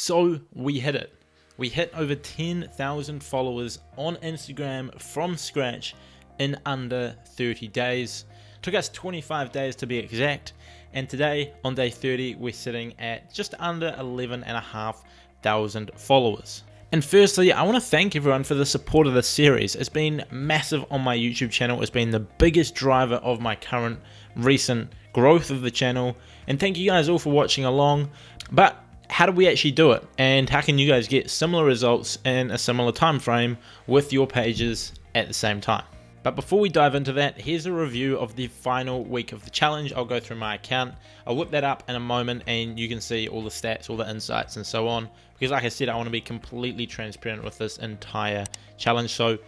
So we hit it. We hit over 10,000 followers on Instagram from scratch in under 30 days. Took us 25 days to be exact. And today, on day 30, we're sitting at just under 11,500 followers. And firstly, I want to thank everyone for the support of this series. It's been massive on my YouTube channel. It's been the biggest driver of my current recent growth of the channel. And thank you guys all for watching along. But how do we actually do it? And how can you guys get similar results in a similar time frame with your pages at the same time? But before we dive into that, here's a review of the final week of the challenge. I'll go through my account. I'll whip that up in a moment and you can see all the stats, all the insights and so on. Because like I said, I want to be completely transparent with this entire challenge. So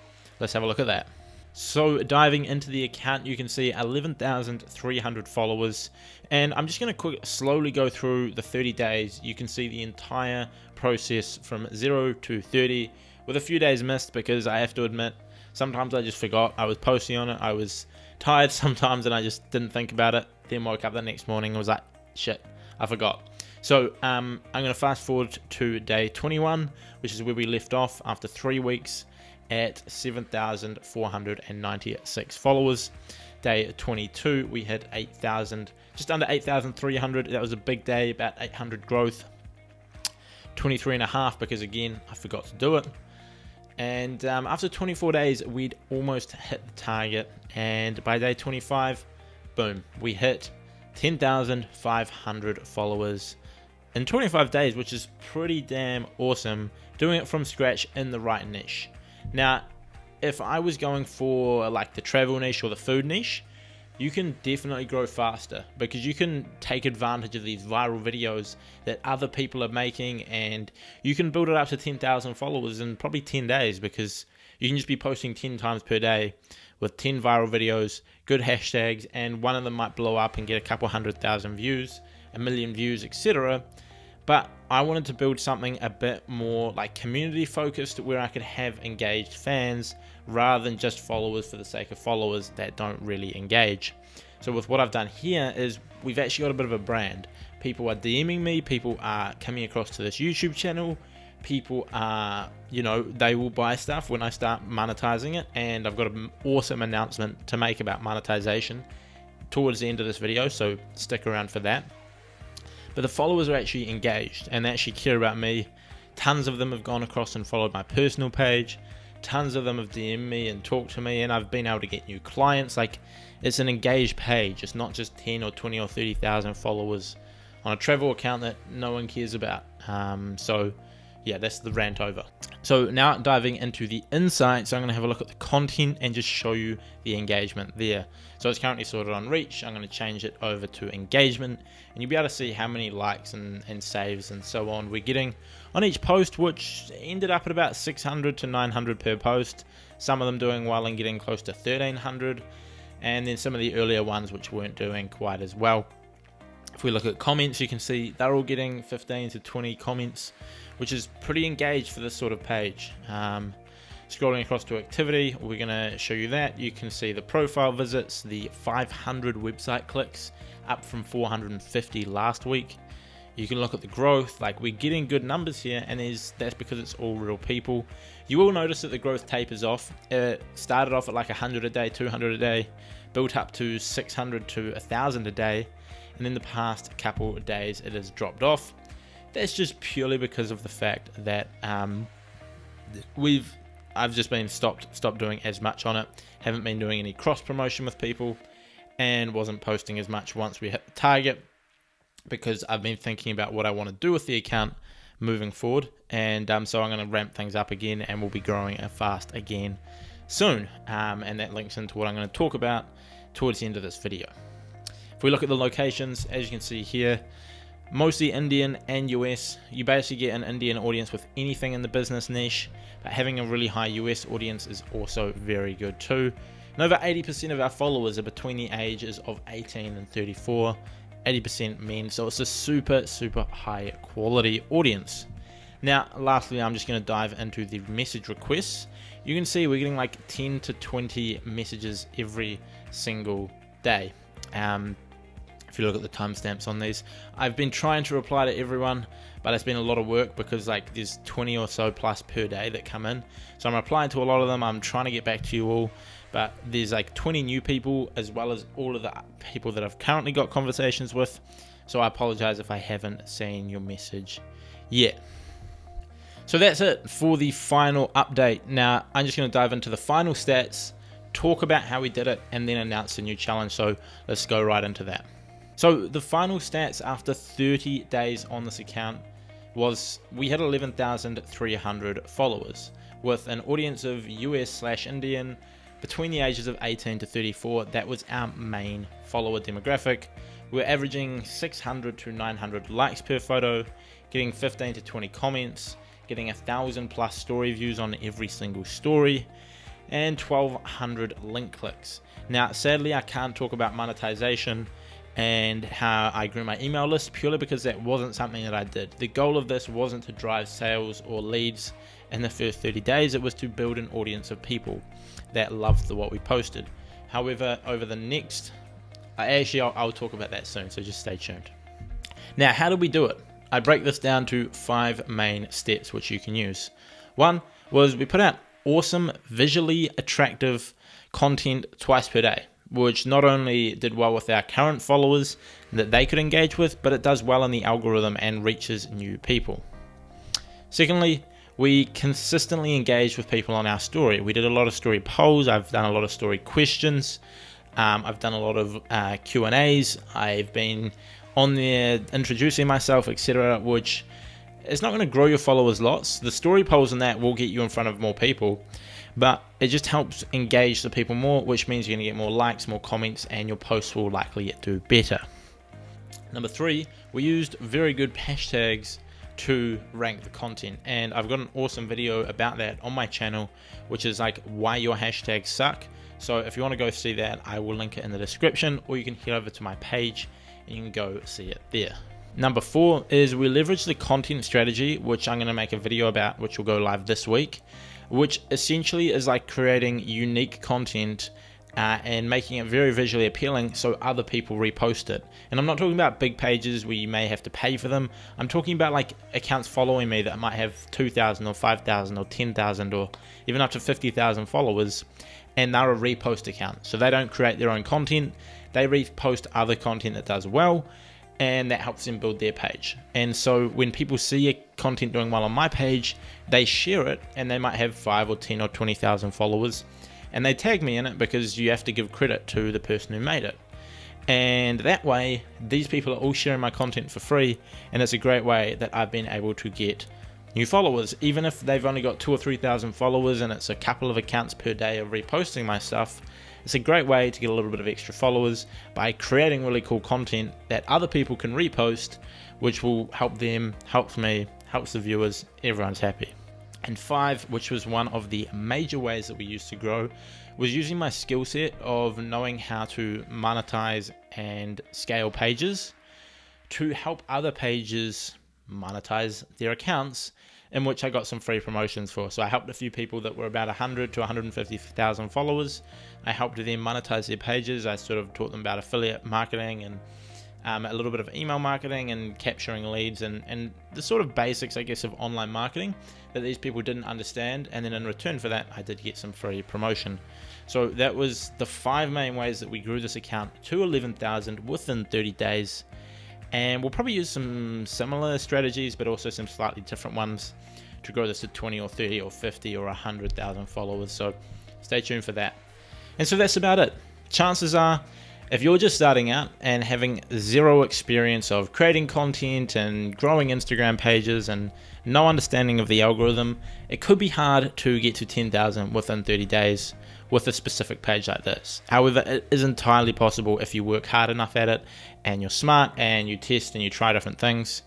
let's have a look at that. So diving into the account, you can see 11,300 followers. And I'm just going to slowly go through the 30 days. You can see the entire process from 0 to 30 with a few days missed because I have to admit, sometimes I just forgot. I was posting on it. I was tired sometimes and I just didn't think about it. Then woke up the next morning and was like, shit, I forgot. So I'm going to fast forward to day 21, which is where we left off after 3 weeks at 7,496 followers. Day 22, we hit 8,000, just under 8,300. That was a big day, about 800 growth. 23.5 because again, I forgot to do it. And after 24 days, we'd almost hit the target. And by day 25, boom, we hit 10,500 followers in 25 days, which is pretty damn awesome. Doing it from scratch in the right niche. Now, if I was going for like the travel niche or the food niche, you can definitely grow faster because you can take advantage of these viral videos that other people are making and you can build it up to 10,000 followers in probably 10 days because you can just be posting 10 times per day with 10 viral videos, good hashtags, and one of them might blow up and get a couple 100,000 views, a million views, etc. But I wanted to build something a bit more like community focused where I could have engaged fans rather than just followers for the sake of followers that don't really engage. So with what I've done here is we've actually got a bit of a brand. People are DMing me, people are coming across to this YouTube channel, people are, they will buy stuff when I start monetizing it, and I've got an awesome announcement to make about monetization towards the end of this video, so stick around for that. But the followers are actually engaged and they actually care about me. Tons of them have gone across and followed my personal page. Tons of them have DM'd me and talked to me, and I've been able to get new clients. Like, it's an engaged page. It's not just 10 or 20 or 30,000 followers on a travel account that no one cares about. So yeah, that's the rant over. So now diving into the insights, I'm going to have a look at the content and just show you the engagement there. So it's currently sorted on reach. I'm going to change it over to engagement, and you'll be able to see how many likes and saves and so on we're getting on each post, which ended up at about 600 to 900 per post. Some of them doing well and getting close to 1,300, and then some of the earlier ones which weren't doing quite as well. If we look at comments, you can see they're all getting 15 to 20 comments, which is pretty engaged for this sort of page. Scrolling across to activity, we're going to show you that. You can see the profile visits, the 500 website clicks, up from 450 last week. You can look at the growth, like we're getting good numbers here, and that's because it's all real people. You will notice that the growth tapers off. It started off at like 100 a day, 200 a day, built up to 600 to 1,000 a day, and in the past couple of days it has dropped off. That's just purely because of the fact that I've just been stopped doing as much on it, haven't been doing any cross promotion with people, and wasn't posting as much once we hit the target, because I've been thinking about what I want to do with the account moving forward, and so I'm going to ramp things up again, and we'll be growing it fast again soon, and that links into what I'm going to talk about towards the end of this video. If we look at the locations, as you can see here, mostly Indian and US. You basically get an Indian audience with anything in the business niche, but having a really high US audience is also very good too. And over 80% of our followers are between the ages of 18 and 34, 80% men, so it's a super high quality audience. Now lastly, I'm just going to dive into the message requests. You can see we're getting like 10 to 20 messages every single day. if you look at the timestamps on these. I've been trying to reply to everyone, but it's been a lot of work because like there's 20 or so plus per day that come in. So I'm replying to a lot of them. I'm trying to get back to you all, but there's like 20 new people as well as all of the people that I've currently got conversations with. So I apologize if I haven't seen your message yet. So that's it for the final update. Now I'm just going to dive into the final stats, talk about how we did it, and then announce a new challenge. So let's go right into that. So the final stats after 30 days on this account was we had 11,300 followers with an audience of US/Indian between the ages of 18 to 34. That was our main follower demographic. We're averaging 600 to 900 likes per photo, getting 15 to 20 comments, getting 1,000 plus story views on every single story, and 1,200 link clicks. Now, sadly, I can't talk about monetization and how I grew my email list purely because that wasn't something that I did. The goal of this wasn't to drive sales or leads in the first 30 days. It was to build an audience of people that loved what we posted. However, over the next, I'll talk about that soon, so just stay tuned. Now, how did we do it? I break this down to 5 main steps which you can use. One was we put out awesome, visually attractive content twice per day, which not only did well with our current followers that they could engage with, but it does well in the algorithm and reaches new people. Secondly, we consistently engaged with people on our story. We did a lot of story polls. I've done a lot of story questions. I've done a lot of Q&As. I've been on there introducing myself, etc., which it's not going to grow your followers lots. The story polls and that will get you in front of more people, but it just helps engage the people more, which means you're going to get more likes, more comments, and your posts will likely do better. Number 3, we used very good hashtags to rank the content, and I've got an awesome video about that on my channel, which is like why your hashtags suck. So if you want to go see that, I will link it in the description, or you can head over to my page and you can go see it there. Number 4 is we leverage the content strategy, which I'm going to make a video about, which will go live this week, which essentially is like creating unique content and making it very visually appealing so other people repost it. And I'm not talking about big pages where you may have to pay for them. I'm talking about like accounts following me that might have 2,000 or 5,000 or 10,000 or even up to 50,000 followers, and they're a repost account. So they don't create their own content, they repost other content that does well, and that helps them build their page. And so when people see a content doing well on my page, they share it, and they might have 5 or 10 or 20,000 followers, and they tag me in it because you have to give credit to the person who made it. And that way, these people are all sharing my content for free, and it's a great way that I've been able to get new followers. Even if they've only got 2,000 or 3,000 followers and it's a couple of accounts per day of reposting my stuff, it's a great way to get a little bit of extra followers by creating really cool content that other people can repost, which will help them, helps me, helps the viewers, everyone's happy. And 5, which was one of the major ways that we used to grow, was using my skill set of knowing how to monetize and scale pages to help other pages monetize their accounts, in which I got some free promotions for. So I helped a few people that were about 100 to 150,000 followers. I helped them monetize their pages. I sort of taught them about affiliate marketing and a little bit of email marketing and capturing leads and the sort of basics, I guess, of online marketing that these people didn't understand. And then in return for that, I did get some free promotion. So that was the 5 main ways that we grew this account to 11,000 within 30 days. And we'll probably use some similar strategies, but also some slightly different ones to grow this to 20 or 30 or 50 or 100,000 followers. So stay tuned for that. And so that's about it. Chances are, if you're just starting out and having zero experience of creating content and growing Instagram pages and no understanding of the algorithm, it could be hard to get to 10,000 within 30 days with a specific page like this. However, it is entirely possible if you work hard enough at it and you're smart and you test and you try different things.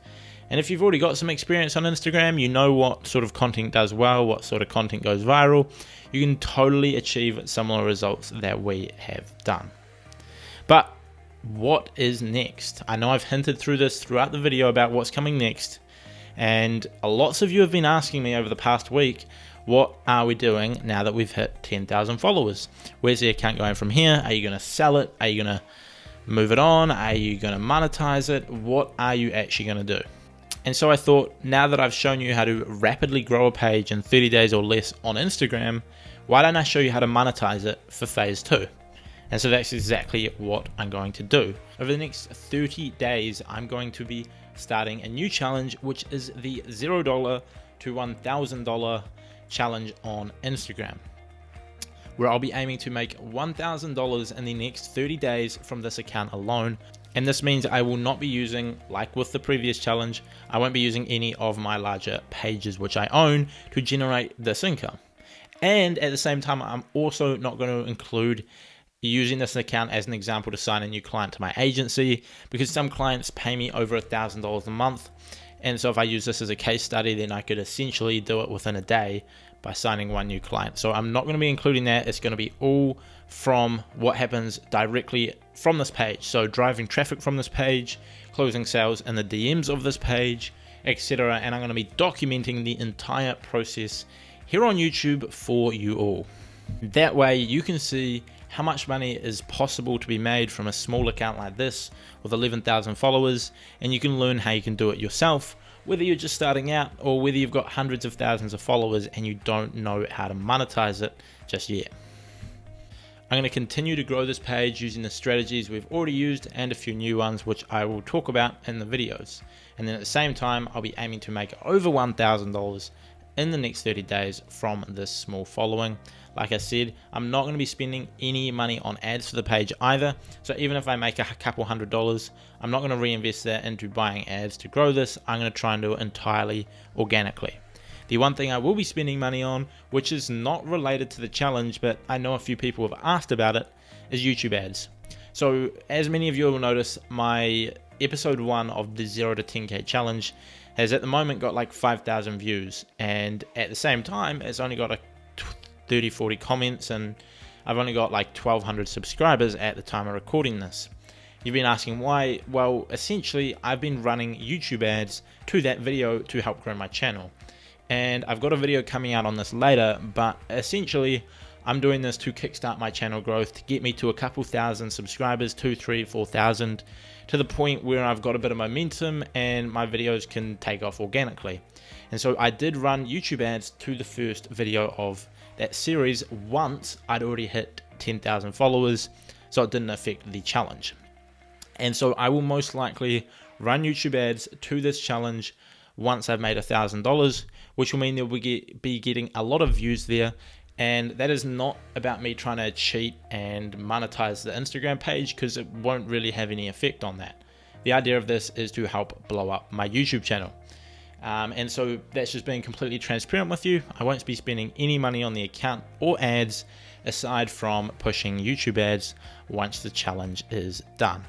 And if you've already got some experience on Instagram, you know what sort of content does well, what sort of content goes viral, you can totally achieve similar results that we have done. But what is next? I know I've hinted through this throughout the video about what's coming next, and lots of you have been asking me over the past week, what are we doing now that we've hit 10,000 followers? Where's the account going from here? Are you going to sell it? Are you going to move it on? Are you going to monetize it? What are you actually going to do? And so I thought, now that I've shown you how to rapidly grow a page in 30 days or less on Instagram, why don't I show you how to monetize it for phase 2? And so that's exactly what I'm going to do. Over the next 30 days, I'm going to be starting a new challenge, which is the $0 to $1,000 challenge on Instagram, where I'll be aiming to make $1,000 in the next 30 days from this account alone. And this means I will not be using, like with the previous challenge, I won't be using any of my larger pages which I own to generate this income. And at the same time, I'm also not going to include using this account as an example to sign a new client to my agency, because some clients pay me over $1,000 a month. And so if I use this as a case study, then I could essentially do it within a day by signing one new client. So I'm not going to be including that. It's going to be all from what happens directly from this page. So driving traffic from this page, closing sales in the DMs of this page, etc. And I'm going to be documenting the entire process here on YouTube for you all. That way you can see how much money is possible to be made from a small account like this with 11,000 followers, and you can learn how you can do it yourself, whether you're just starting out or whether you've got hundreds of thousands of followers and you don't know how to monetize it just yet. I'm going to continue to grow this page using the strategies we've already used and a few new ones which I will talk about in the videos. And then at the same time, I'll be aiming to make over $1,000 in the next 30 days from this small following. Like I said, I'm not going to be spending any money on ads for the page either. So even if I make a couple $100, I'm not going to reinvest that into buying ads to grow this. I'm going to try and do it entirely organically. The one thing I will be spending money on, which is not related to the challenge, but I know a few people have asked about it, is YouTube ads. So as many of you will notice, my episode 1 of the 0 to 10K challenge has at the moment got like 5,000 views. And at the same time, it's only got a 30-40 comments, and I've only got like 1,200 subscribers at the time of recording this. You've been asking why? Well, essentially, I've been running YouTube ads to that video to help grow my channel. And I've got a video coming out on this later, but essentially, I'm doing this to kickstart my channel growth, to get me to a couple thousand subscribers, 2, 3, 4,000, to the point where I've got a bit of momentum and my videos can take off organically. And so I did run YouTube ads to the first video of that series once I'd already hit 10,000 followers, so it didn't affect the challenge. And so I will most likely run YouTube ads to this challenge once I've made $1,000, which will mean that we'll be getting a lot of views there. And that is not about me trying to cheat and monetize the Instagram page, because it won't really have any effect on that. The idea of this is to help blow up my YouTube channel. And so that's just being completely transparent with you. I won't be spending any money on the account or ads aside from pushing YouTube ads once the challenge is done.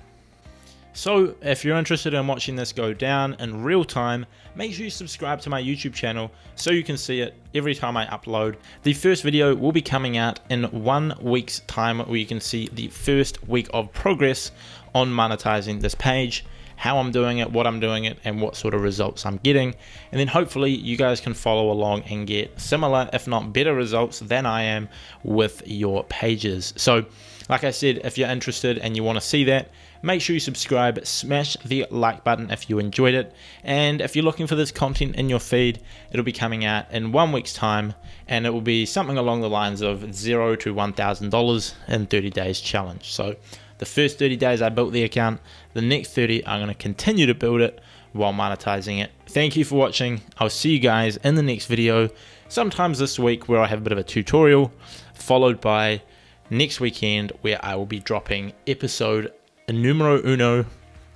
So if you're interested in watching this go down in real time, make sure you subscribe to my YouTube channel so you can see it every time I upload. The first video will be coming out in 1 week's time, where you can see the first week of progress on monetizing this page, how I'm doing it, what I'm doing it, and what sort of results I'm getting. And then hopefully you guys can follow along and get similar, if not better results than I am with your pages. So like I said, if you're interested and you want to see that, make sure you subscribe, smash the like button if you enjoyed it. And if you're looking for this content in your feed, it'll be coming out in 1 week's time, and it will be something along the lines of $0 to $1,000 in 30 days challenge. So the first 30 days I built the account, the next 30 I'm going to continue to build it while monetizing it. Thank you for watching. I'll see you guys in the next video, sometimes this week, where I have a bit of a tutorial, followed by next weekend where I will be dropping episode numero uno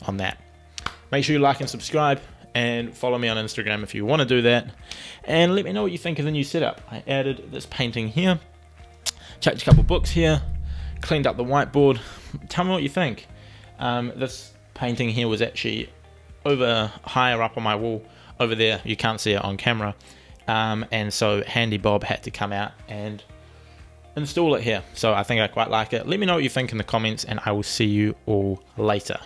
on that. Make sure you like and subscribe, and follow me on Instagram if you want to do that, and let me know what you think of the new setup. I added this painting here, chucked a couple books here, cleaned up the whiteboard. Tell me what you think. This painting here was actually over higher up on my wall over there. You can't see it on camera, and so Handy Bob had to come out and install it here. So I think I quite like it. Let me know what you think in the comments, and I will see you all later.